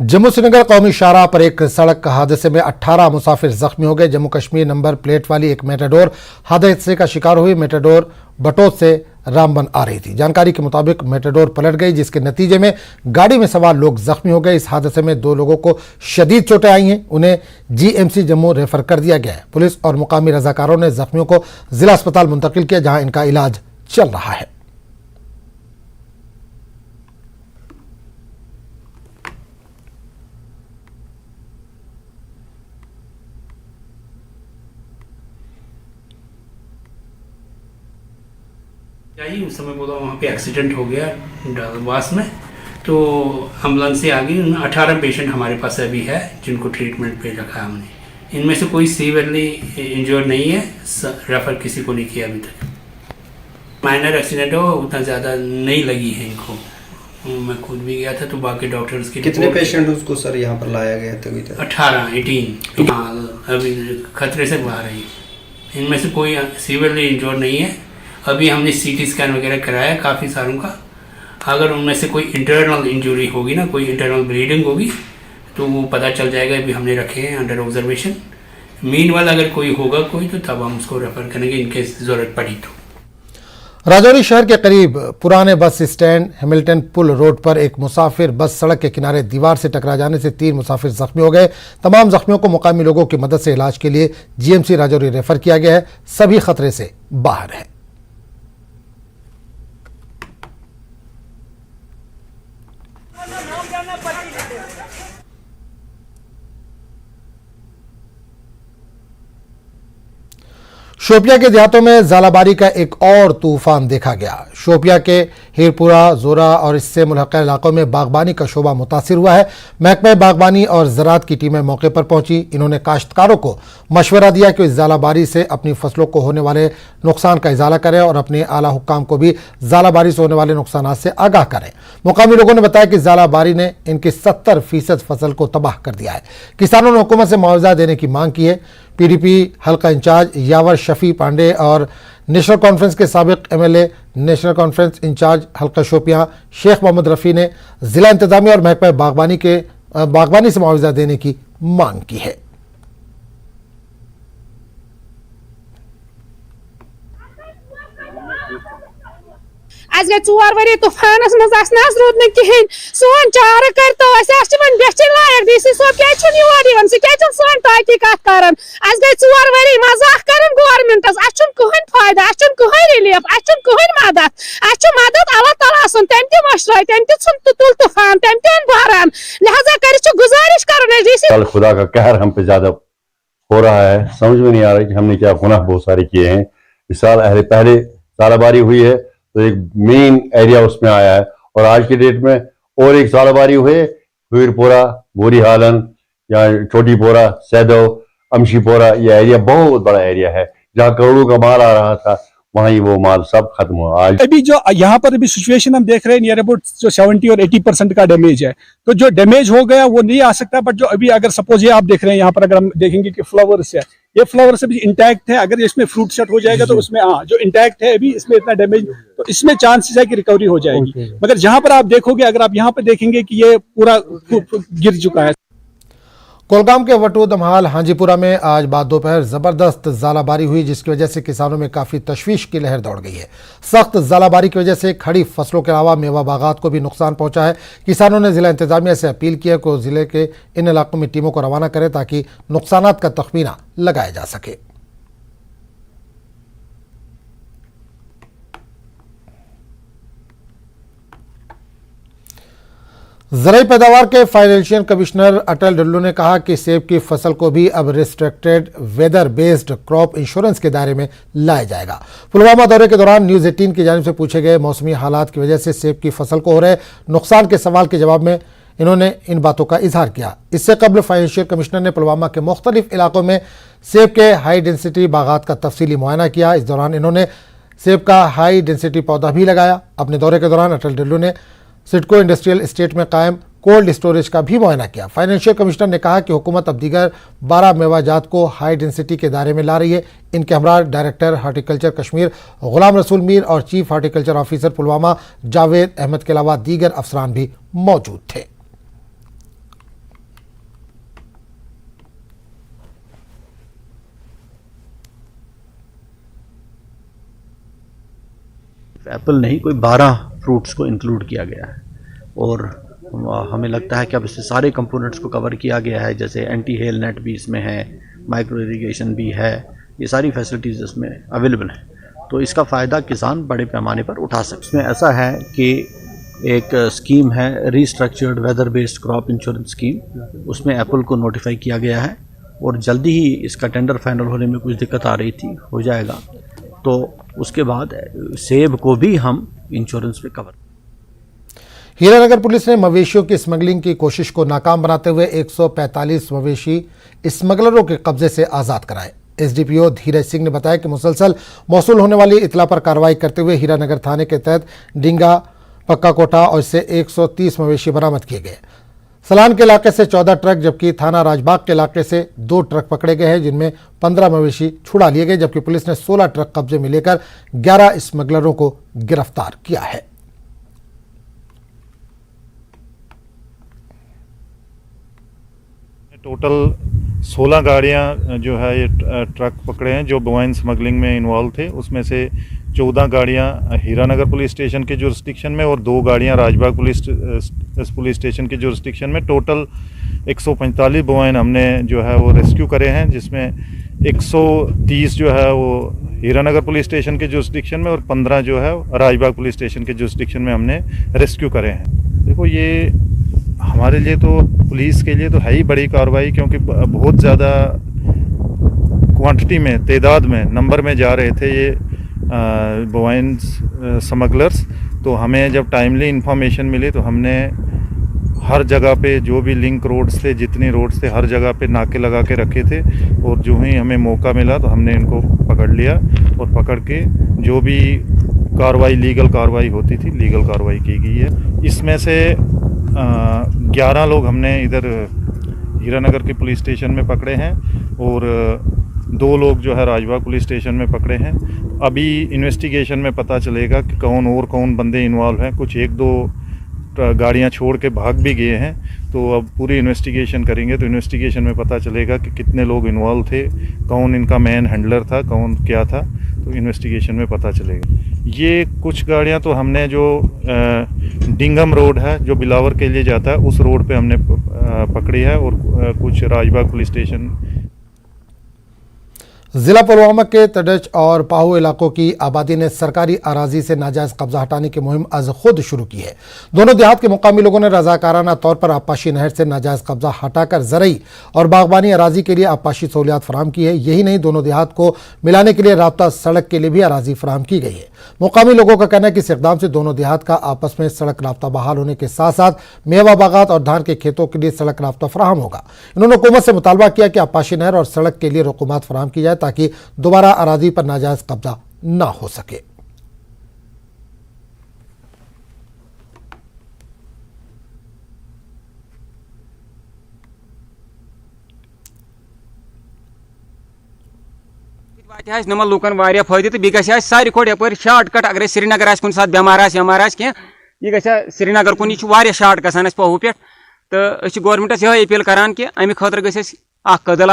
जम्मू श्रीनगर कौमी शाहराह पर एक सड़क हादसे में 18 मुसाफिर जख्मी हो गए। जम्मू कश्मीर नंबर प्लेट वाली एक मेटाडोर हादसे का शिकार हुई। मेटाडोर बटोत से रामबन आ रही थी। जानकारी के मुताबिक मेटाडोर पलट गई, जिसके नतीजे में गाड़ी में सवार लोग जख्मी हो गए। इस हादसे में 2 लोगों को शदीद चोटें आई हैं। उन्हें जीएमसी जम्मू रेफर कर दिया गया है। पुलिस और मुकामी रजाकारों ने जख्मियों को जिला अस्पताल मुंतकिल किया, जहां इनका इलाज चल रहा है। उस समय बोला वहाँ पे एक्सीडेंट हो गया डालवास में, तो एम्बुलेंस से आ गई। 18 पेशेंट हमारे पास अभी है जिनको ट्रीटमेंट पे रखा है हमने। इनमें से कोई सीवियरली इंजर्ड नहीं है, रेफर किसी को नहीं किया अभी तक। माइनर एक्सीडेंट हो, उतना ज़्यादा नहीं लगी है इनको। मैं खुद भी गया था तो बाकी डॉक्टर्स के। कितने पेशेंट उसको सर यहाँ पर लाया गया था? 18 अभी खतरे से बाहर है। इनमें से कोई सीवियरली इंजर्ड नहीं है। अभी हमने सीटी स्कैन वगैरह कराया काफ़ी सारों का। अगर उनमें से कोई इंटरनल इंजरी होगी ना, कोई इंटरनल ब्लीडिंग होगी, तो वो पता चल जाएगा। अभी हमने रखे हैं अंडर ऑब्जर्वेशन। मीनवाइल अगर कोई होगा कोई, तो तब हम उसको रेफर करेंगे इनके ज़रूरत पड़ी तो। राजौरी शहर के करीब पुराने बस स्टैंड हैमिल्टन पुल रोड पर एक मुसाफिर बस सड़क के किनारे दीवार से टकरा जाने से 3 मुसाफिर जख्मी हो गए। तमाम जख्मियों को मुकामी लोगों की मदद से इलाज के लिए जीएमसी राजौरी रेफर किया गया है। सभी खतरे से बाहर हैं। शोपिया के देहातों में जालाबारी का एक और तूफान देखा गया। शोपिया के हीरपुरा, जोरा और इससे मुल्हक़ा इलाकों में बागबानी का शोबा मुतासिर हुआ है। महकमा बागबानी और ज़राअत की टीमें मौके पर पहुंची। इन्होंने काश्तकारों को मशवरा दिया कि इस जालाबारी से अपनी फसलों को होने वाले नुकसान का इजाला करें और अपने आला हुक्काम को भी जालाबारी से होने वाले नुकसान से आगाह करें। मुकामी लोगों ने बताया कि जालाबारी ने इनकी 70% फसल को तबाह कर दिया है। किसानों ने हुकूमत से मुआवजा देने की मांग की है। पीडीपी हल्का इंचार्ज यावर शफी पांडे और नेशनल कॉन्फ्रेंस के साबिक एमएलए, नेशनल कॉन्फ्रेंस इंचार्ज हल्का शोपियां शेख मोहम्मद रफ़ी ने जिला इंतजामिया और महकमा बागबानी से मुआवजा देने की मांग की है। आज गई 4 वरी तूफानस मज रूद न कहें सोन चार कर तो बेचन लायक डीसी सोब क्या सोन तहकीकात कर। आज गई 4 वरी मजाक कर गवर्नमेंटस। कहन फायदा, कहन रिलीफ, कहन मदद अल्लाह ताला सुन तम त मशराय तम तुल तूफान तम तन बहरान। लिहाजा कर गुजारिश कर डीसी। खुदा का कहर हम पे ज्यादा हो रहा है। समझ में नहीं आ रहा कि हमने क्या गुनाह बहुत सारे किए हैं। इस साल पहले सालाबारी हुई है तो एक मेन एरिया उसमें आया है, और आज की डेट में और एक सालाबारी हुई है। हीरपुरा, बोरी हालन या छोटीपोरा, सैदो, अमशीपोरा, ये एरिया बहुत बड़ा एरिया है जहाँ करोड़ों का माल आ रहा था, वहीं वो माल सब खत्म हुआ। आज अभी जो यहाँ पर अभी सिचुएशन हम देख रहे हैं, नियर अबाउट जो 70 और 80% का डैमेज है। तो जो डैमेज हो गया वो नहीं आ सकता, बट जो अभी अगर सपोज ये आप देख रहे हैं यहाँ पर, अगर हम देखेंगे कि फ्लावर्स है, ये फ्लावर्स अभी इंटैक्ट है। अगर इसमें फ्रूट सेट हो जाएगा तो उसमें जो इंटैक्ट है अभी इसमें इतना डैमेज, तो इसमें चांसेस है कि रिकवरी हो जाएगी। मगर जहां पर आप देखोगे, अगर आप यहाँ पर देखेंगे कि ये पूरा गिर चुका है। कोलगाम के वटू दमहाल हाजीपुरा में आज बाद दोपहर जबरदस्त जालाबारी हुई, जिसकी वजह से किसानों में काफी तशवीश की लहर दौड़ गई है। सख्त जालाबारी की वजह से खड़ी फसलों के अलावा मेवा बागात को भी नुकसान पहुंचा है। किसानों ने जिला इंतजामिया से अपील की है कि जिले के इन इलाकों में टीमों को रवाना करें ताकि नुकसानात का तखमीना लगाया जा सके। ज़राई पैदावार के फाइनेंशियल कमिश्नर अटल डुल्लू ने कहा कि सेब की फसल को भी अब restricted weather based crop insurance के दायरे में लाया जाएगा। पुलवामा दौरे के दौरान न्यूज़ 18 की जानिब से पूछे गए मौसमी हालात की वजह से सेब की फसल को हो रहे नुकसान के सवाल के जवाब में इन्होंने इन बातों का इजहार किया। इससे कबल फाइनेंशियल कमिश्नर ने पुलवामा के मुख्तलिफ इलाकों में सेब के हाई डेंसिटी बागात का तफसीली मुआयना किया। इस दौरान इन्होंने सेब का हाई डेंसिटी पौधा भी लगाया। अपने दौरे के दौरान अटल डुल्लू ने सिडको इंडस्ट्रियल एस्टेट में कायम कोल्ड स्टोरेज का भी मुआयना किया। फाइनेंशियल कमिश्नर ने कहा कि हुकूमत अब दीगर 12 मेवाजात को हाई डेंसिटी के दायरे में ला रही है। इनके हमरा डायरेक्टर हार्टिकल्चर कश्मीर गुलाम रसूल मीर और chief horticulture officer Pulwama Javed Ahmad के अलावा दीगर अफसरान भी मौजूद थे। एप्पल नहीं, कोई 12 फ्रूट्स को इंक्लूड किया गया है और हमें लगता है कि अब इससे सारे कंपोनेंट्स को कवर किया गया है, जैसे एंटी हेल नेट भी इसमें है, माइक्रो इरिगेशन भी है, ये सारी फैसिलिटीज़ इसमें अवेलेबल हैं। तो इसका फ़ायदा किसान बड़े पैमाने पर उठा सकते हैं। इसमें ऐसा है कि एक स्कीम है restructured weather based crop insurance scheme, उसमें एप्पल को नोटिफाई किया गया है और जल्दी ही इसका टेंडर फाइनल होने में कुछ दिक्कत आ रही थी, हो जाएगा। तो उसके बाद सेब को भी हम इंश्योरेंस पे कवर। हीरानगर पुलिस ने मवेशियों की स्मगलिंग की कोशिश को नाकाम बनाते हुए 145 मवेशी स्मगलरों के कब्जे से आजाद कराए। एसडीपीओ धीरज सिंह ने बताया कि मुसलसल मौसूल होने वाली इतला पर कार्रवाई करते हुए हीरानगर थाने के तहत डिंगा, पक्का कोटा और इससे 130 मवेशी बरामद किए गए। सलान के इलाके से 14 ट्रक जबकि थाना राजबाग के इलाके से 2 ट्रक पकड़े गए हैं, जिनमें 15 मवेशी छुड़ा लिए गए, जबकि पुलिस ने 16 ट्रक कब्जे में लेकर 11 स्मगलरों को गिरफ्तार किया है। टोटल 16 गाड़ियां जो है ये ट्रक पकड़े हैं जो बोवाइन स्मगलिंग में इन्वॉल्व थे। उसमें से 14 गाड़ियां हीरानगर पुलिस स्टेशन के जुरिस्डिक्शन में और 2 गाड़ियां राजबाग पुलिस स्टेशन के जुरिस्डिक्शन में। टोटल 145 बोवाइन हमने जो है वो रेस्क्यू करे हैं, जिसमें 130 जो है वो हीरानगर पुलिस स्टेशन के जुरिस्डिक्शन में और 15 जो है राजबाग पुलिस स्टेशन के जुरिस्डिक्शन में हमने रेस्क्यू करे हैं। देखो, ये हमारे लिए तो पुलिस के लिए तो है ही बड़ी कार्रवाई, क्योंकि बहुत ज़्यादा क्वांटिटी में, तादाद में, नंबर में जा रहे थे ये बोवाइन स्मगलर्स। तो हमें जब टाइमली इंफॉर्मेशन मिली तो हमने हर जगह पे जो भी लिंक रोड्स थे, जितनी रोड्स थे, हर जगह पे नाके लगा के रखे थे और जो ही हमें मौका मिला तो हमने इनको पकड़ लिया और पकड़ के जो भी कार्रवाई, लीगल कार्रवाई होती थी, लीगल कार्रवाई की गई है। इसमें से 11 लोग हमने इधर हीरानगर के पुलिस स्टेशन में पकड़े हैं और 2 लोग जो है राजबाग पुलिस स्टेशन में पकड़े हैं। अभी इन्वेस्टिगेशन में पता चलेगा कि कौन बंदे इन्वॉल्व हैं। कुछ 1-2 गाड़ियां छोड़ के भाग भी गए हैं, तो अब पूरी इन्वेस्टिगेशन करेंगे तो इन्वेस्टिगेशन में पता चलेगा कि कितने लोग इन्वॉल्व थे, कौन इनका मैन हैंडलर था, कौन क्या था, तो इन्वेस्टिगेशन में पता चलेगा। ये कुछ गाड़ियां तो हमने जो डिंगम रोड है जो बिलावर के लिए जाता है, उस रोड पे हमने पकड़ी है और कुछ राजबाग पुलिस स्टेशन। जिला पुलवामा के तडच और पाहू इलाकों की आबादी ने सरकारी अराजी से नाजायज कब्जा हटाने की मुहिम आज खुद शुरू की है। दोनों देहात के मुकामी लोगों ने रजाकाराना तौर पर आबपाशी नहर से नाजायज कब्जा हटाकर ज़रई और बागबानी अराजी के लिए आबपाशी सहूलियात फराहम की है। यही नहीं, दोनों देहात को मिलाने के लिए राब्ता सड़क के लिए भी अराजी फराहम की गई है। मुकामी लोगों का कहना है कि इस इकदाम से दोनों देहात का आपस में सड़क राब्ता बहाल होने के साथ साथ मेवा बागात और धान के खेतों के लिए सड़क राब्ता फराहम होगा। इन्होंने हुकूमत से मुतालबा किया कि आबपाशी नहर और सड़क के लिए रकूमात फराहम की जाए ताकि दोबारा अराजी पर नाजायज कब्जा ना हो सके। नमल लूकन वारिया फायदे तो बेह सारी खोड़ यपर शार्टकट अगर श्रीनगर कुन सात बेमार यमार कह यह ग श्रीनगर कुन यह शार्ट गसान पहू पे तो गवर्नमेंटस यह अपील करान कि अमे खतर गस कदल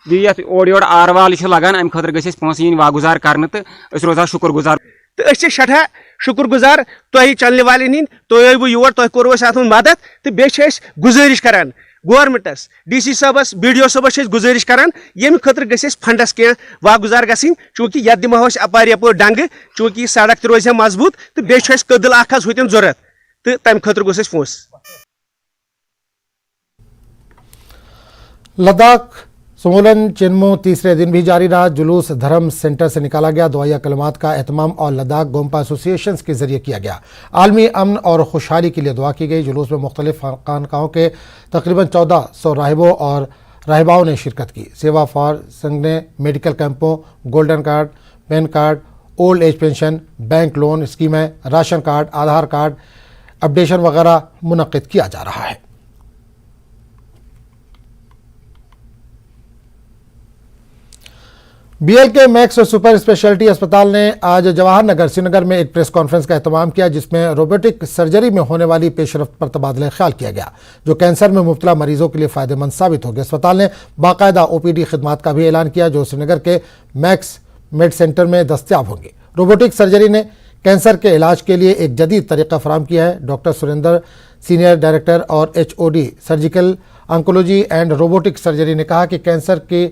ये ओर योर आर वाल लगान अमे खतर गस पोस इन वागुजार कर तो रोजा शुक्र गुजार तो शठा शुक्र गुजार तुह चलने वाले नीन तुह वो योर तुह कोर अत मदद तो बेह गुजारिश करान गवर्नमेंटस DC साहबस BDO साहबस गुजारिश करान ये खतर गस फंडस कह वागुजार गन चूंकि ये दिमो अपार यप डंग चूंकि सड़क तो रोज मजबूत तो बेह कदल होतन जरूरत तो तम खतर गोस पोस। लद्दाख समूलन चिन्मो तीसरे दिन भी जारी रहा। जुलूस धर्म सेंटर से निकाला गया। दुआया कलमात का एहतमाम और लद्दाख गोम्पा एसोसिएशन के जरिए किया गया। आलमी अमन और खुशहाली के लिए दुआ की गई। जुलूस में मुख्तलिफ खानकाहों के तकरीबन 1400 राहिबों और राहिबाओं ने शिरकत की। सेवा फॉर संघ ने मेडिकल कैंपों, golden card, pan card, old age pension, bank loan स्कीमें, राशन कार्ड, आधार कार्ड अपडेशन वगैरह मुनक्किद किया जा रहा है। BLK मैक्स सुपर स्पेशलिटी अस्पताल ने आज जवाहर नगर श्रीनगर में एक प्रेस कॉन्फ्रेंस का एहतमाम किया, जिसमें रोबोटिक सर्जरी में होने वाली पेशरफ्त पर तबादला ख्याल किया गया, जो कैंसर में मुब्तला मरीजों के लिए फ़ायदेमंद साबित होगी। अस्पताल ने बाकायदा OPD खिदमात का भी ऐलान किया, जो श्रीनगर के मैक्स मेड सेंटर में दस्तियाब होंगी। रोबोटिक सर्जरी ने कैंसर के इलाज के लिए एक जदीद तरीका फराहम किया है। डॉक्टर सुरेंद्र, सीनियर डायरेक्टर और HOD surgical oncology and robotic surgery ने कहा कि कैंसर की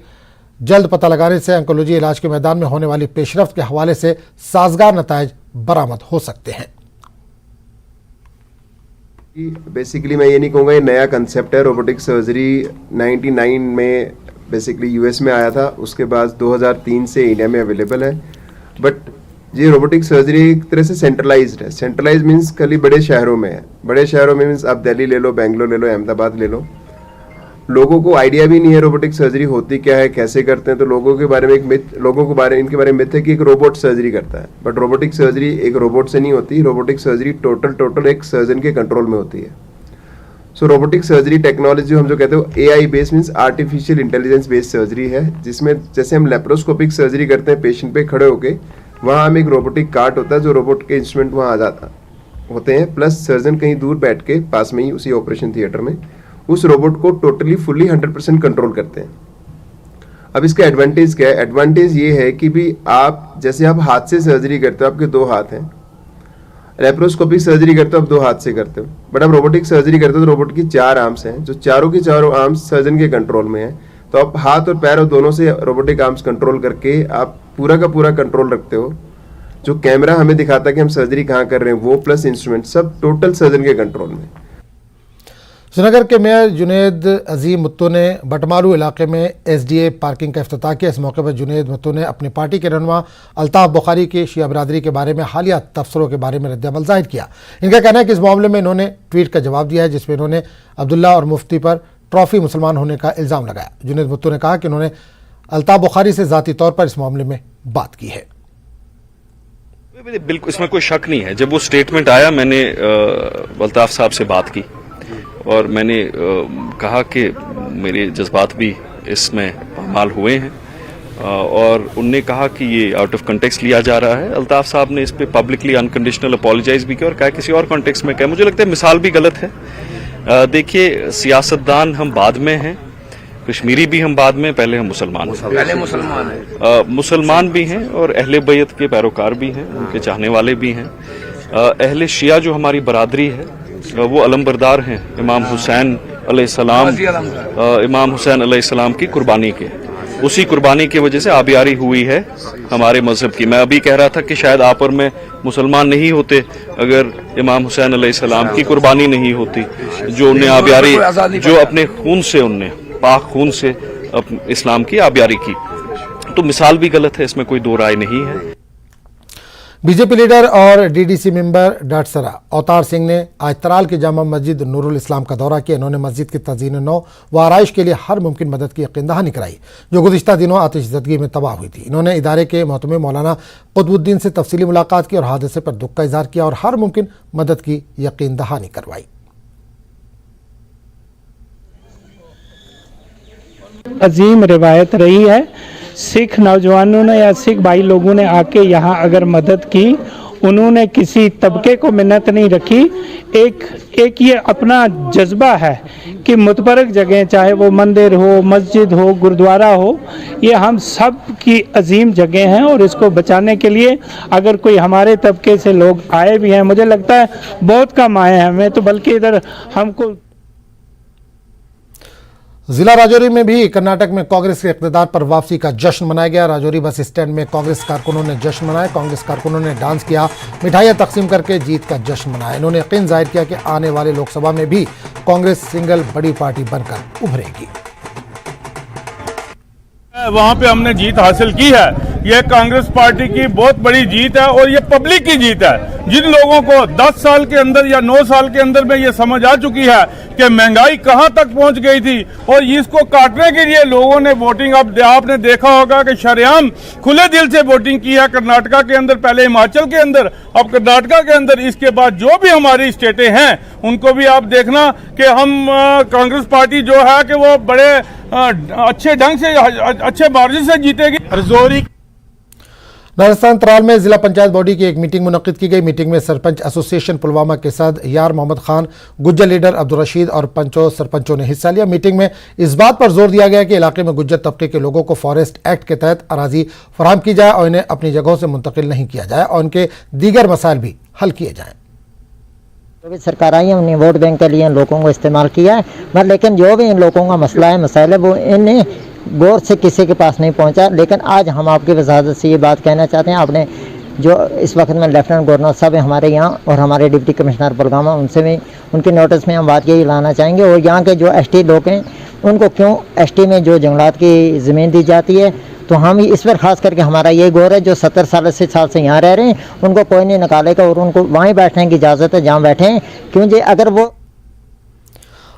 जल्द पता लगाने से ऑन्कोलॉजी इलाज के मैदान में होने वाली पेशरफ्त के हवाले से साजगार नताइज बरामद हो सकते हैं। बेसिकली मैं ये नहीं कहूँगा ये नया कंसेप्ट है। रोबोटिक सर्जरी 99 में बेसिकली यूएस में आया था, उसके बाद 2003 से इंडिया में अवेलेबल है। बट ये रोबोटिक सर्जरी एक तरह से सेंट्रलाइज्ड है। सेंट्रलाइज मीन्स खाली बड़े शहरों में है। बड़े शहरों में मीन्स आप दिल्ली ले लो, बेंगलोर ले लो, अहमदाबाद ले लो। लोगों को आइडिया भी नहीं है रोबोटिक सर्जरी होती क्या है, कैसे करते हैं। तो लोगों के बारे में इनके बारे में मिथ है कि एक रोबोट सर्जरी करता है। बट रोबोटिक सर्जरी एक रोबोट से नहीं होती। रोबोटिक सर्जरी टोटल एक सर्जन के कंट्रोल में होती है। सो रोबोटिक सर्जरी टेक्नोलॉजी हम जो कहते हैं AI based means artificial intelligence based surgery है, जिसमें जैसे हम लेप्रोस्कोपिक सर्जरी करते हैं पेशेंट पे खड़े होके, वहाँ हम एक रोबोटिक कार्ट होता है जो रोबोट के इंस्ट्रूमेंट वहाँ आ जाता होते हैं, प्लस सर्जन कहीं दूर बैठ के पास में ही उसी ऑपरेशन थिएटर में उस रोबोट को टोटली फुल्ली 100% कंट्रोल करते हैं। अब इसका एडवांटेज क्या है? एडवांटेज ये है कि भी आप जैसे आप हाथ से सर्जरी करते हो, आपके 2 हाथ हैं। लेप्रोस्कोपिक सर्जरी करते हो आप 2 हाथ से करते हो। बट आप रोबोटिक सर्जरी करते हो तो रोबोट की 4 आर्म्स हैं, जो चारों की चारों आर्म्स सर्जन के कंट्रोल में हैं। तो आप हाथ और पैर और दोनों से रोबोटिक आर्म्स कंट्रोल करके आप पूरा का पूरा कंट्रोल रखते हो। जो कैमरा हमें दिखाता है कि हम सर्जरी कहाँ कर रहे हैं, वो प्लस इंस्ट्रूमेंट सब टोटल सर्जन के कंट्रोल में। श्रीनगर के मेयर जुनेद अजीम मुत्तू ने बटमालू इलाके में SDA पार्किंग का इफ्तिताह किया। इस मौके पर जुनेद मुत्तू ने अपनी पार्टी के रहनुमा अल्ताफ बुखारी की शिया बिरादरी के बारे में हालिया तबसरों के बारे में रद्द-ए-अमल जाहिर किया। इनका कहना है कि इस मामले में इन्होंने ट्वीट का जवाब दिया है जिसमें इन्होंने अब्दुल्ला और मुफ्ती पर ट्रॉफी मुसलमान होने का इल्ज़ाम लगाया। जुनेद मुत्तू ने कहा कि उन्होंने अल्ताफ बुखारी से ज़ाती तौर पर इस मामले में बात की है। बिल्कुल इसमें कोई शक नहीं है। जब वो स्टेटमेंट आया मैंने अल्ताफ साहब से बात की और मैंने कहा कि मेरे जज्बात भी इसमें पामाल हुए हैं और उनने कहा कि ये आउट ऑफ कंटेक्स्ट लिया जा रहा है। अल्ताफ साहब ने इस पे पब्लिकली अनकंडीशनल अपोलोजाइज भी किया और कहा किसी और कॉन्टेक्स्ट में कहा। मुझे लगता है मिसाल भी गलत है। देखिए सियासतदान हम बाद में हैं, कश्मीरी भी हम बाद में, पहले हम मुसलमान हैं। पहले मुसलमान हैं। मुसलमान भी हैं और अहले बैत के पैरोकार भी हैं, उनके चाहने वाले भी हैं। अहले शिया जो हमारी बरादरी है वो अलमबरदार हैं इमाम हुसैन अलैहिस्सलाम की कुर्बानी के। उसी कुर्बानी की वजह से आबियारी हुई है हमारे मजहब की। मैं अभी कह रहा था कि शायद आप और मैं मुसलमान नहीं होते अगर इमाम हुसैन अलैहिस्सलाम की कुर्बानी नहीं होती, जो उन्हें आबियारी, जो अपने खून से, उनने पाक खून से इस्लाम की आबियारी की। तो मिसाल भी गलत है, इसमें कोई दो राय नहीं है। बीजेपी लीडर और DDC मेंबर डाटसरा अवतार सिंह ने आज तराल की जामा मस्जिद नूरुल इस्लाम का दौरा किया। इन्होंने मस्जिद की तज़ीन नौ व आराइश के लिए हर मुमकिन मदद की यकीन दहानी कराई जो गुज़िश्ता दिनों आतिशज़दगी में तबाह हुई थी। इन्होंने इदारे के मोहतमिम मौलाना कुतुबुद्दीन से तफसीली मुलाकात की और हादसे पर दुख का इजहार किया और हर मुमकिन मदद की यकीन दहानी करवाई। अजीम रिवायत रही है, सिख नौजवानों ने या सिख भाई लोगों ने आके यहाँ अगर मदद की, उन्होंने किसी तबके को मिन्नत नहीं रखी। एक ये अपना जज्बा है कि मुतबरक जगह, चाहे वो मंदिर हो, मस्जिद हो, गुरुद्वारा हो, ये हम सब की अजीम जगह हैं और इसको बचाने के लिए अगर कोई हमारे तबके से लोग आए भी हैं, मुझे लगता है बहुत कम आए हैं हमें तो, बल्कि इधर हमको। जिला राजौरी में भी कर्नाटक में कांग्रेस के इक़्तिदार पर वापसी का जश्न मनाया गया। राजौरी बस स्टैंड में कांग्रेस कारकुनों ने जश्न मनाया। कांग्रेस कारकुनों ने डांस किया, मिठाइयां तकसीम करके जीत का जश्न मनाया। इन्होंने यकीन जाहिर किया कि आने वाले लोकसभा में भी कांग्रेस सिंगल बड़ी पार्टी बनकर उभरेगी। वहां पे हमने जीत हासिल की है। ये कांग्रेस पार्टी की बहुत बड़ी जीत है और ये पब्लिक की जीत है। जिन लोगों को 10 साल के अंदर या 9 साल के अंदर में ये समझ आ चुकी है कि महंगाई कहां तक पहुंच गई थी और इसको काटने के लिए लोगों ने वोटिंग, अब आपने देखा होगा कि शरेआम खुले दिल से वोटिंग की है कर्नाटका के अंदर, पहले हिमाचल के अंदर, अब कर्नाटका के अंदर। इसके बाद जो भी हमारी स्टेटें हैं उनको भी आप देखना कि हम कांग्रेस पार्टी जो है कि वो बड़े अच्छे ढंग से, अच्छे मार्जिन से जीतेगी। राजौरी राजस्थान त्राल में जिला पंचायत बॉडी की एक मीटिंग मुनक्किद की गई। मीटिंग में सरपंच एसोसिएशन पुलवामा के सदस्य यार मोहम्मद खान, गुज्जर लीडर अब्दुल रशीद और पंचों सरपंचों ने हिस्सा लिया। मीटिंग में इस बात पर जोर दिया गया कि इलाके में गुज्जर तबके के लोगों को फॉरेस्ट एक्ट के तहत अराजी फराहम की जाए और इन्हें अपनी जगहों से मुंतकिल नहीं किया जाए और उनके दीगर मसाइल भी हल किए जाएं। जो भी सरकार आई है उन्हें वोट बैंक के लिए इन लोगों को इस्तेमाल किया है, मगर लेकिन जो भी इन लोगों का मसला है मसाइल है वो इन्हें गौर से किसी के पास नहीं पहुंचा। लेकिन आज हम आपकी वजाहत से ये बात कहना चाहते हैं, आपने जो इस वक्त में लेफ्टिनेंट गवर्नर साहब हैं हमारे यहाँ और हमारे डिप्टी कमिश्नर पुलवामा, उनसे भी उनके नोटिस में हम बात यही लाना चाहेंगे। और यहाँ के जो एसटी लोग हैं उनको क्यों एसटी में जो जंगलात की ज़मीन दी जाती है, तो हम इस पर खास करके हमारा ये गौर है जो 70 साल 80 साल से यहाँ रह रहे हैं उनको कोई नहीं निकालेगा और उनको वहीं बैठने की इजाज़त है जहाँ बैठे हैं, क्योंकि अगर वो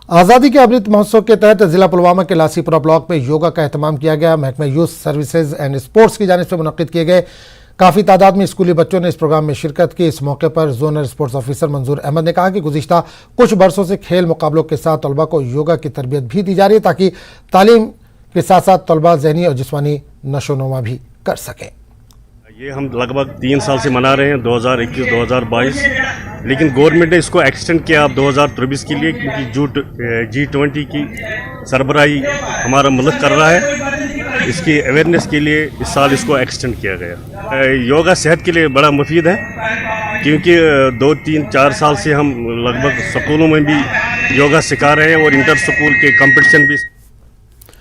आज़ादी के अमृत महोत्सव के तहत जिला पुलवामा के लासीपुरा ब्लॉक में योगा का एहतमाम किया गया। महकमा यूथ सर्विसेज एंड स्पोर्ट्स की जानिब से मुनक्किद किए गए काफ़ी तादाद में स्कूली बच्चों ने इस प्रोग्राम में शिरकत की। इस मौके पर जोनल स्पोर्ट्स ऑफिसर मंजूर अहमद ने कहा कि गुज़िश्ता कुछ बरसों से खेल मुकाबलों के साथ तलबा को योगा की तरबियत भी दी जा रही है ताकि तालीम के साथ साथ तलबा ज़हनी और जिस्मानी नशोनुमा भी कर सकें। ये हम लगभग 3 साल से मना रहे हैं 2021-2022, लेकिन गवर्नमेंट ने इसको एक्सटेंड किया अब 2023 के लिए, क्योंकि G20 की सरबराही हमारा मुल्क कर रहा है। इसकी अवेयरनेस के लिए इस साल इसको एक्सटेंड किया गया। योगा सेहत के लिए बड़ा मुफीद है, क्योंकि 2, 3, 4 साल से हम लगभग स्कूलों में भी योगा सिखा रहे हैं और इंटर स्कूल के कंपटीशन भी